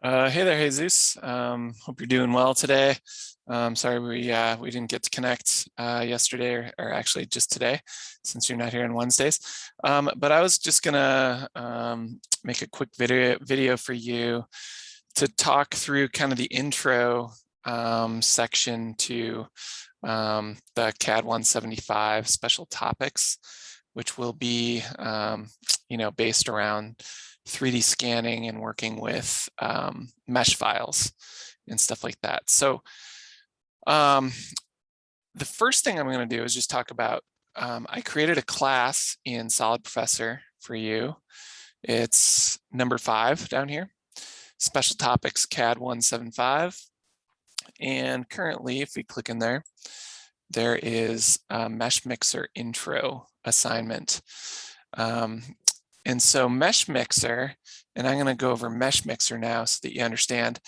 Hey there, Jesus. Hope you're doing well today. Sorry we didn't get to connect yesterday or actually just today, since you're not here on Wednesdays. But I was just gonna make a quick video for you to talk through kind of the intro section to the CAD 175 special topics, which will be based around 3D scanning and working with mesh files and stuff like that. So the first thing I'm going to do is just talk about, I created a class in Solid Professor for you. It's number 5 down here, Special Topics CAD 175. And currently, if we click in there, there is a Mesh Mixer intro assignment. And so Mesh Mixer, and I'm going to go over Mesh Mixer now so that you understand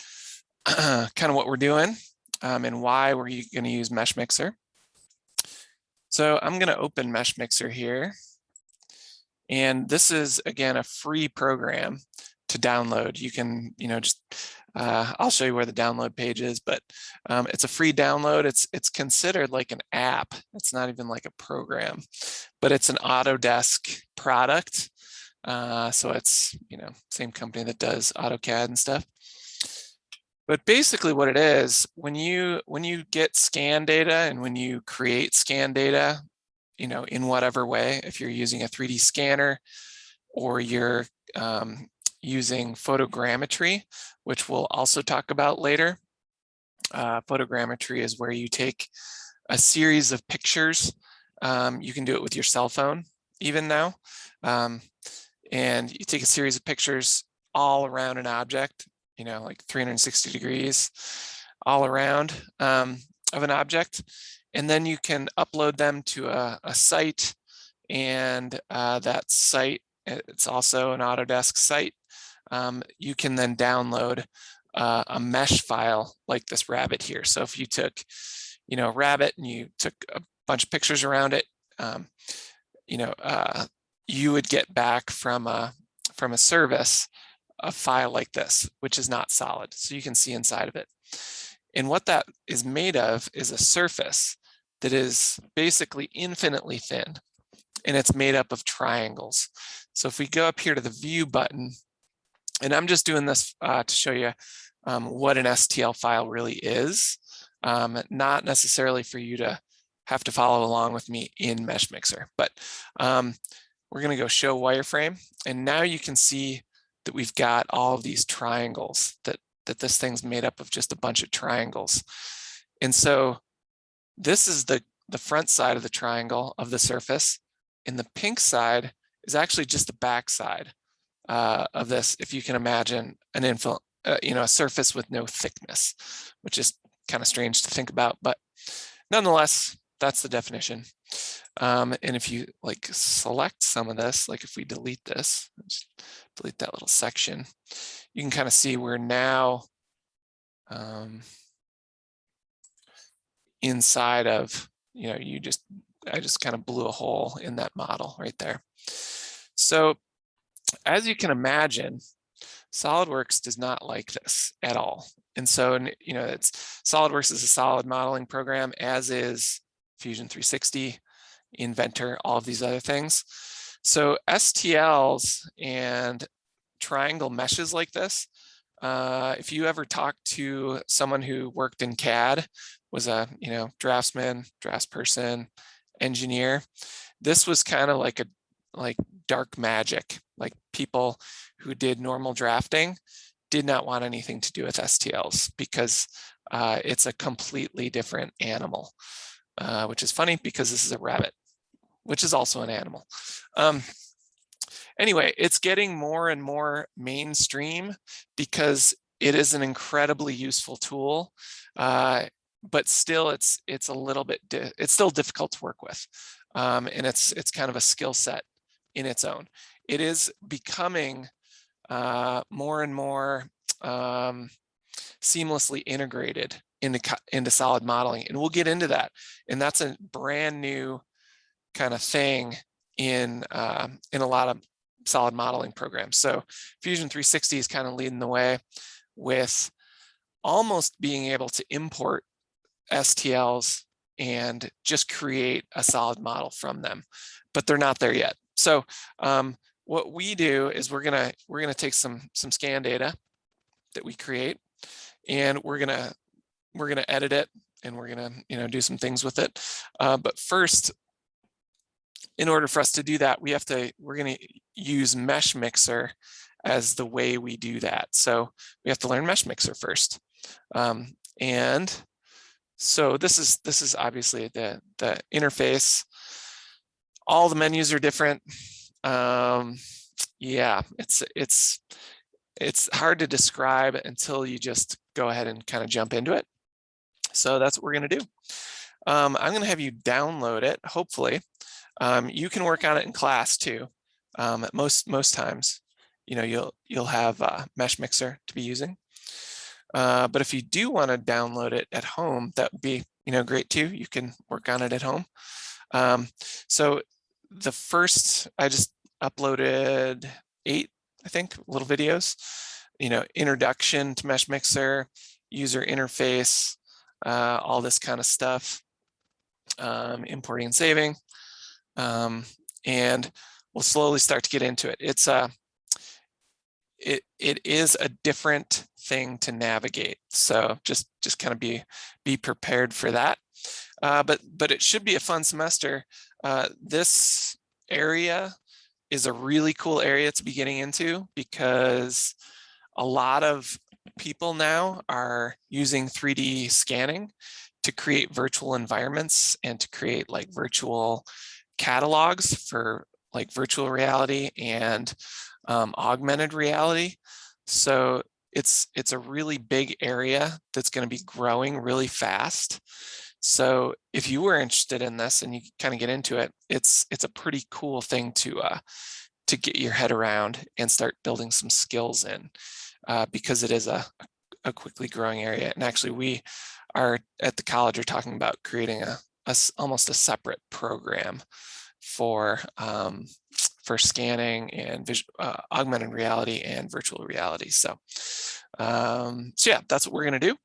kind of what we're doing and why we're going to use Mesh Mixer. So I'm going to open Mesh Mixer here. And this is, again, a free program to download. You can, I'll show you where the download page is, but it's a free download. It's considered like an app. It's not even like a program, but it's an Autodesk product. So it's, same company that does AutoCAD and stuff. But basically what it is, when you get scan data and when you create scan data, in whatever way, if you're using a 3D scanner or you're using photogrammetry, which we'll also talk about later. Photogrammetry is where you take a series of pictures. You can do it with your cell phone even now. And you take a series of pictures all around an object, like 360 degrees all around of an object. And then you can upload them to a site. And that site, it's also an Autodesk site. You can then download a mesh file like this rabbit here. So if you took, rabbit and you took a bunch of pictures around it, you would get back from a service a file like this, which is not solid. So you can see inside of it. And what that is made of is a surface that is basically infinitely thin. And it's made up of triangles. So if we go up here to the view button, and I'm just doing this to show you what an STL file really is, not necessarily for you to have to follow along with me in Mesh Mixer, but we're going to go show wireframe. And now you can see that we've got all of these triangles, that this thing's made up of just a bunch of triangles. And so this is the front side of the triangle of the surface. And the pink side is actually just the back side of this, if you can imagine a surface with no thickness, which is kind of strange to think about, but nonetheless, that's the definition. And if you select some of this, like if we delete this, just delete that little section, you can kind of see we're now inside of, I just kind of blew a hole in that model right there. So as you can imagine, SolidWorks does not like this at all. And so, SolidWorks is a solid modeling program, as is Fusion 360, Inventor, all of these other things. So STLs and triangle meshes like this, if you ever talk to someone who worked in CAD, was a draftsman, draftsperson, engineer, this was kind of like dark magic. Like people who did normal drafting did not want anything to do with STLs because it's a completely different animal, which is funny because this is a rabbit, which is also an animal. Anyway, it's getting more and more mainstream because it is an incredibly useful tool, but still it's a little bit, it's still difficult to work with. And it's kind of a skill set in its own. It is becoming more and more seamlessly integrated into solid modeling, and we'll get into that. And that's a brand new kind of thing in a lot of solid modeling programs. So Fusion 360 is kind of leading the way with almost being able to import STLs and just create a solid model from them, but they're not there yet. So what we do is we're gonna take some scan data that we create, and we're gonna edit it, and we're gonna do some things with it. But first, in order for us to do that, we're gonna use Mesh Mixer as the way we do that. So we have to learn Mesh Mixer first. And so this is obviously the interface. All the menus are different. Yeah, it's hard to describe until you just go ahead and kind of jump into it. So that's what we're going to do. I'm going to have you download it. Hopefully, you can work on it in class too. Most times, you'll have Mesh Mixer to be using. But if you do want to download it at home, that would be great too. You can work on it at home. So the first, I just uploaded 8, I think, little videos. Introduction to Mesh Mixer, user interface, all this kind of stuff, importing and saving, and we'll slowly start to get into it. It is a different thing to navigate, so just kind of be prepared for that. But it should be a fun semester. This area is a really cool area to be getting into, because a lot of people now are using 3D scanning to create virtual environments and to create like virtual catalogs for like virtual reality and augmented reality. So it's a really big area that's going to be growing really fast. So if you were interested in this and you kind of get into it, it's a pretty cool thing to get your head around and start building some skills in, because it is a quickly growing area. And actually, we are at the college are talking about creating almost a separate program for scanning and augmented reality and virtual reality. So yeah, that's what we're going to do.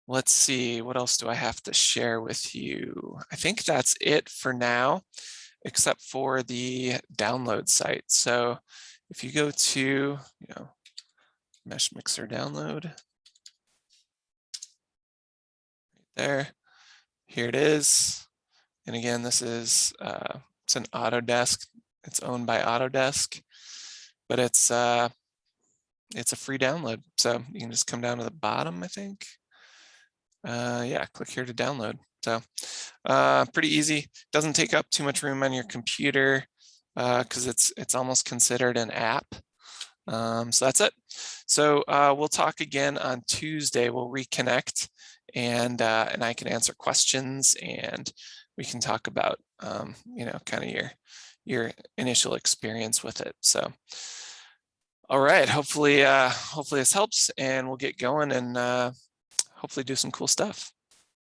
Let's see, what else do I have to share with you? I think that's it for now, except for the download site. So if you go to, Mesh Mixer download, right there, here it is. And again, this is, it's an Autodesk. It's owned by Autodesk, but it's a free download. So you can just come down to the bottom, I think. Yeah, click here to download. So pretty easy. Doesn't take up too much room on your computer, because it's almost considered an app. So that's it. So we'll talk again on Tuesday. We'll reconnect, and I can answer questions, and we can talk about kind of your initial experience with it. So all right, hopefully this helps, and we'll get going and hopefully do some cool stuff.